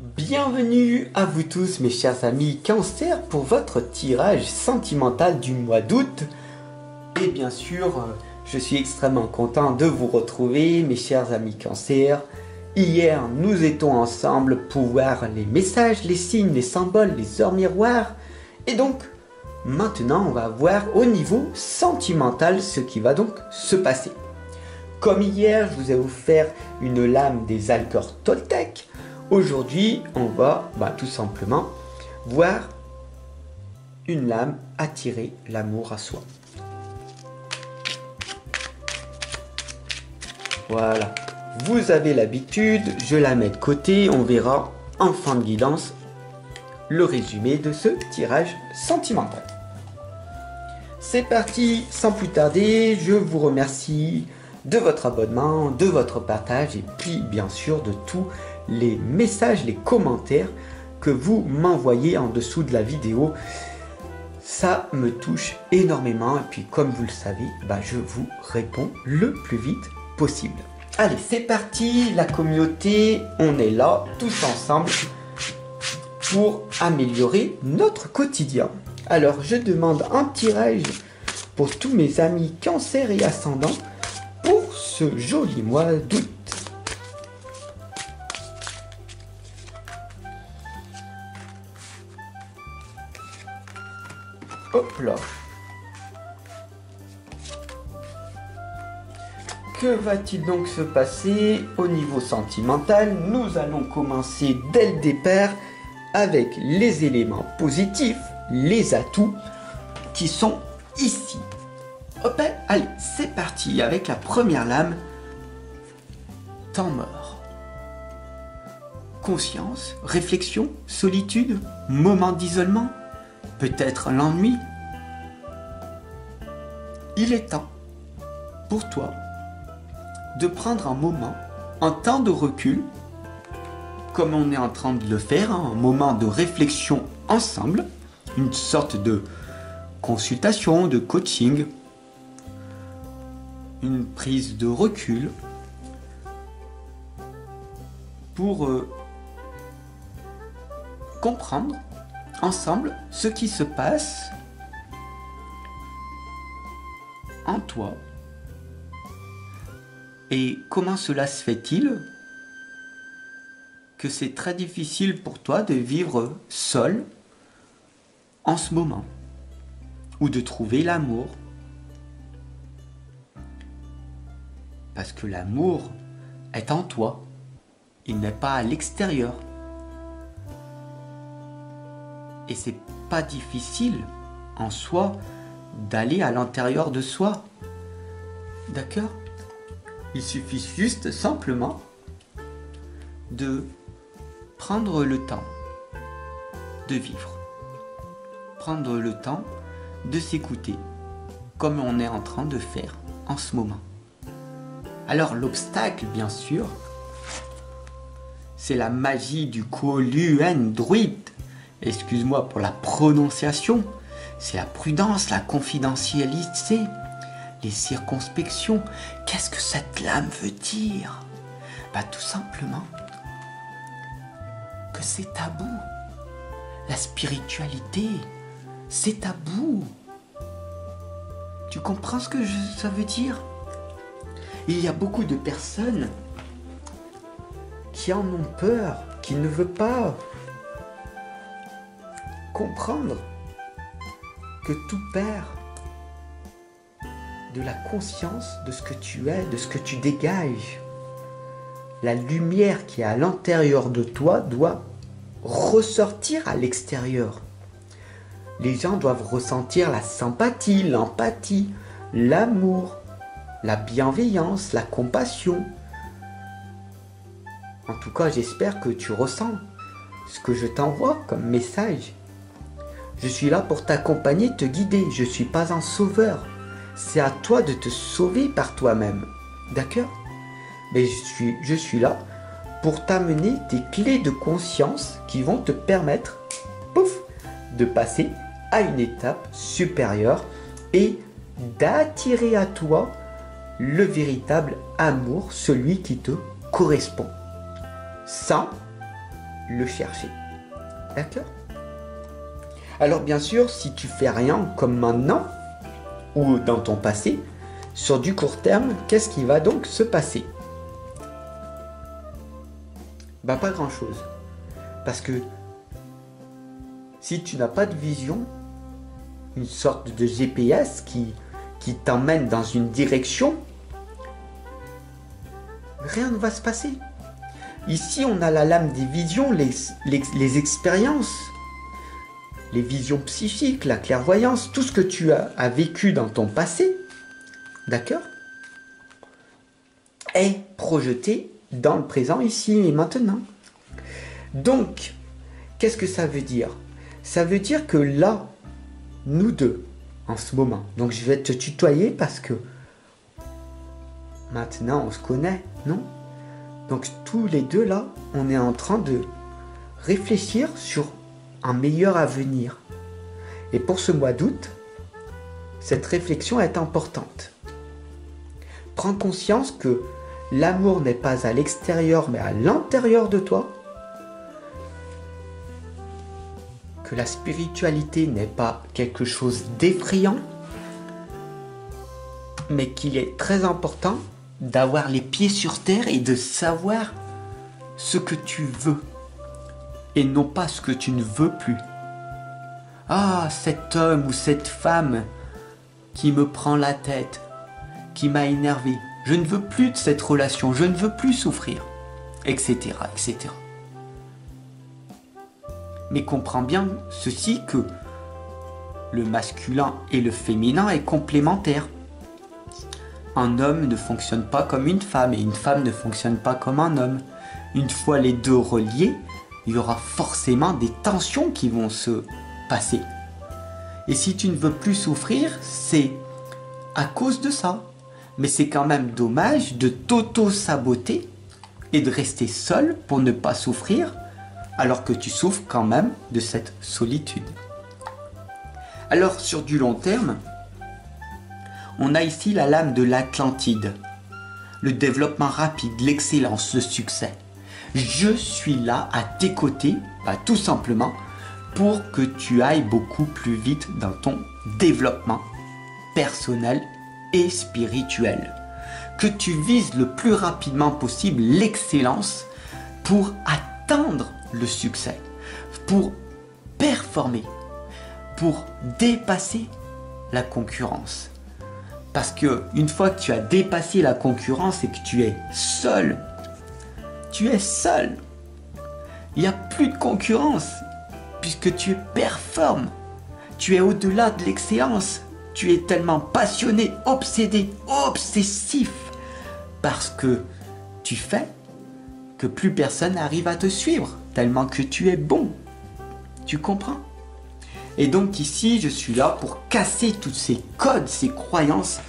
Bienvenue à vous tous mes chers amis Cancer pour votre tirage sentimental du mois d'août. Et bien sûr, je suis extrêmement content de vous retrouver mes chers amis Cancer. Hier, nous étions ensemble pour voir les messages, les signes, les symboles, les heures miroirs. Et donc, maintenant, on va voir au niveau sentimental ce qui va donc se passer. Comme hier, je vous ai offert une lame des Alcor Toltec. Aujourd'hui, on va tout simplement voir une lame attirer l'amour à soi. Voilà, vous avez l'habitude, je la mets de côté, on verra en fin de guidance le résumé de ce tirage sentimental. C'est parti, sans plus tarder, je vous remercie de votre abonnement, de votre partage et puis bien sûr de tous les messages, les commentaires que vous m'envoyez en dessous de la vidéo. Ça me touche énormément et puis comme vous le savez, je vous réponds le plus vite possible. Allez, c'est parti, la communauté, on est là tous ensemble pour améliorer notre quotidien. Alors, je demande un tirage pour tous mes amis Cancer et Ascendant pour ce joli mois d'août. Hop là. Que va-t-il donc se passer au niveau sentimental? Nous allons commencer dès le départ avec les éléments positifs, les atouts qui sont ici. Hop, allez, c'est parti avec la première lame. Temps mort. Conscience, réflexion, solitude, moment d'isolement, peut-être l'ennui. Il est temps pour toi de prendre un moment, un temps de recul, comme on est en train de le faire, un moment de réflexion ensemble, une sorte de consultation, de coaching, une prise de recul pour comprendre ensemble ce qui se passe en toi et comment cela se fait-il que c'est très difficile pour toi de vivre seul en ce moment ou de trouver l'amour. Parce que l'amour est en toi, il n'est pas à l'extérieur. Et c'est pas difficile en soi d'aller à l'intérieur de soi. D'accord? Il suffit juste simplement de prendre le temps de vivre. Prendre le temps de s'écouter comme on est en train de faire en ce moment. Alors l'obstacle, bien sûr, c'est la magie du Coluan Druid. Excuse-moi pour la prononciation. C'est la prudence, la confidentialité, les circonspections. Qu'est-ce que cette lame veut dire? Tout simplement que c'est tabou. La spiritualité, c'est tabou. Tu comprends ce que ça veut dire? Il y a beaucoup de personnes qui en ont peur, qui ne veulent pas comprendre que tout part de la conscience de ce que tu es, de ce que tu dégages. La lumière qui est à l'intérieur de toi doit ressortir à l'extérieur. Les gens doivent ressentir la sympathie, l'empathie, l'amour, la bienveillance, la compassion. En tout cas, j'espère que tu ressens ce que je t'envoie comme message. Je suis là pour t'accompagner, te guider. Je ne suis pas un sauveur. C'est à toi de te sauver par toi-même. D'accord? Mais je suis là pour t'amener des clés de conscience qui vont te permettre, pouf, de passer à une étape supérieure et d'attirer à toi le véritable amour, celui qui te correspond, sans le chercher. D'accord? Alors bien sûr, si tu fais rien comme maintenant ou dans ton passé, sur du court terme, qu'est-ce qui va donc se passer? Bah pas grand-chose. Parce que si tu n'as pas de vision, une sorte de GPS qui t'emmène dans une direction, rien ne va se passer. Ici, on a la lame des visions, les expériences, les visions psychiques, la clairvoyance, tout ce que tu as vécu dans ton passé, d'accord, est projeté dans le présent, ici et maintenant. Donc, qu'est-ce que ça veut dire? Ça veut dire que là, nous deux, en ce moment, donc je vais te tutoyer parce que maintenant on se connaît, non? Donc tous les deux là, on est en train de réfléchir sur un meilleur avenir. Et pour ce mois d'août, cette réflexion est importante. Prends conscience que l'amour n'est pas à l'extérieur mais à l'intérieur de toi. Que la spiritualité n'est pas quelque chose d'effrayant, mais qu'il est très important d'avoir les pieds sur terre et de savoir ce que tu veux et non pas ce que tu ne veux plus. Ah, cet homme ou cette femme qui me prend la tête, qui m'a énervé, je ne veux plus de cette relation, je ne veux plus souffrir, etc., etc. Mais comprends bien ceci que le masculin et le féminin est complémentaire. Un homme ne fonctionne pas comme une femme et une femme ne fonctionne pas comme un homme. Une fois les deux reliés, il y aura forcément des tensions qui vont se passer. Et si tu ne veux plus souffrir, c'est à cause de ça. Mais c'est quand même dommage de t'auto-saboter et de rester seul pour ne pas souffrir, alors que tu souffres quand même de cette solitude. Alors sur du long terme, on a ici la lame de l'Atlantide, le développement rapide, l'excellence, le succès. Je suis là à tes côtés, tout simplement, pour que tu ailles beaucoup plus vite dans ton développement personnel et spirituel. Que tu vises le plus rapidement possible l'excellence pour atteindre le succès, pour performer, pour dépasser la concurrence. Parce que une fois que tu as dépassé la concurrence et que tu es seul, il n'y a plus de concurrence puisque tu performes, tu es au-delà de l'excellence, tu es tellement passionné, obsédé, obsessif parce que tu fais que plus personne n'arrive à te suivre tellement que tu es bon. Tu comprends? Et donc ici, je suis là pour casser tous ces codes, ces croyances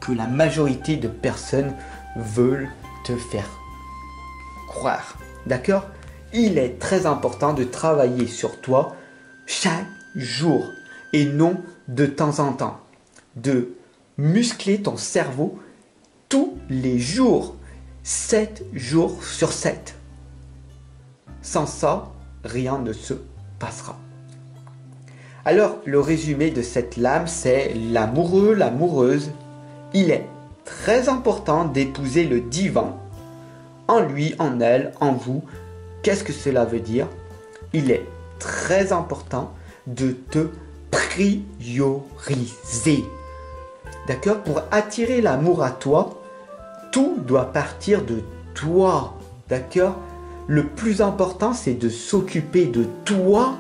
que la majorité de personnes veulent te faire croire. D'accord? Il est très important de travailler sur toi chaque jour et non de temps en temps. De muscler ton cerveau tous les jours, 7 jours sur 7. Sans ça, rien ne se passera. Alors, le résumé de cette lame, c'est l'amoureux, l'amoureuse. Il est très important d'épouser le divin en lui, en elle, en vous. Qu'est-ce que cela veut dire? Il est très important de te prioriser. D'accord? Pour attirer l'amour à toi, tout doit partir de toi. D'accord? Le plus important, c'est de s'occuper de toi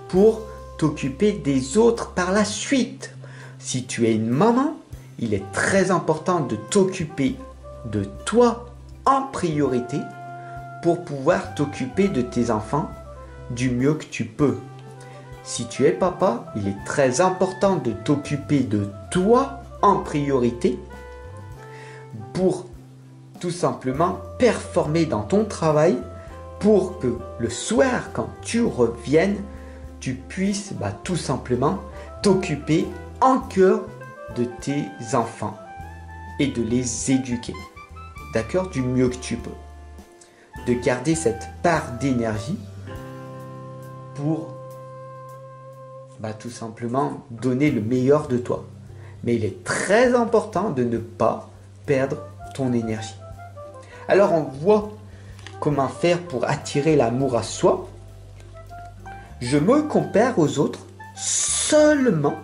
pour t'occuper des autres par la suite. Si tu es une maman, il est très important de t'occuper de toi en priorité pour pouvoir t'occuper de tes enfants du mieux que tu peux. Si tu es papa, il est très important de t'occuper de toi en priorité pour tout simplement performer dans ton travail pour que le soir, quand tu reviennes, tu puisses tout simplement t'occuper en cœur de tes enfants et de les éduquer. D'accord? Du mieux que tu peux. de garder cette part d'énergie pour tout simplement donner le meilleur de toi. Mais il est très important de ne pas perdre ton énergie. Alors on voit comment faire pour attirer l'amour à soi. Je me compare aux autres seulement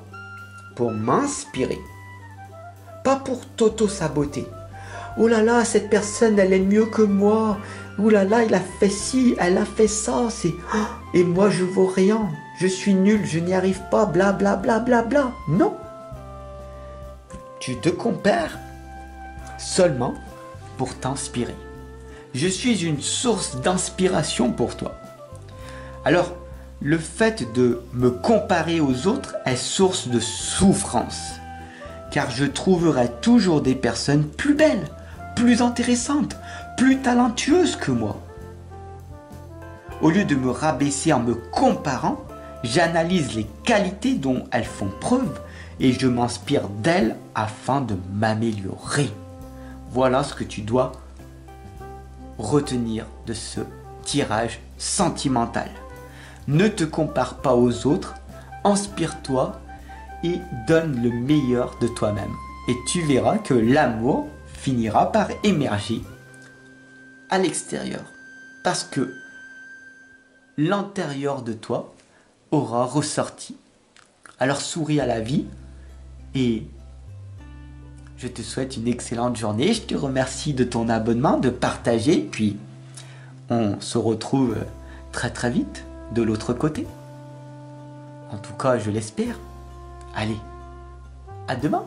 pour m'inspirer. Pas pour t'auto-saboter. Oh là là, cette personne, elle est mieux que moi. Oh là là, il a fait ci, elle a fait ça. Et moi, je vaux rien. Je suis nul, je n'y arrive pas, bla bla bla bla bla. Non. Tu te compares seulement pour t'inspirer. Je suis une source d'inspiration pour toi. Alors, le fait de me comparer aux autres est source de souffrance. Car je trouverai toujours des personnes plus belles, plus intéressantes, plus talentueuses que moi. Au lieu de me rabaisser en me comparant, j'analyse les qualités dont elles font preuve et je m'inspire d'elles afin de m'améliorer. Voilà ce que tu dois retenir de ce tirage sentimental. Ne te compare pas aux autres, inspire-toi et donne le meilleur de toi-même. Et tu verras que l'amour finira par émerger à l'extérieur. Parce que l'intérieur de toi aura ressorti. Alors souris à la vie et je te souhaite une excellente journée. Je te remercie de ton abonnement, de partager. Puis on se retrouve très très vite de l'autre côté. En tout cas, je l'espère. Allez, à demain!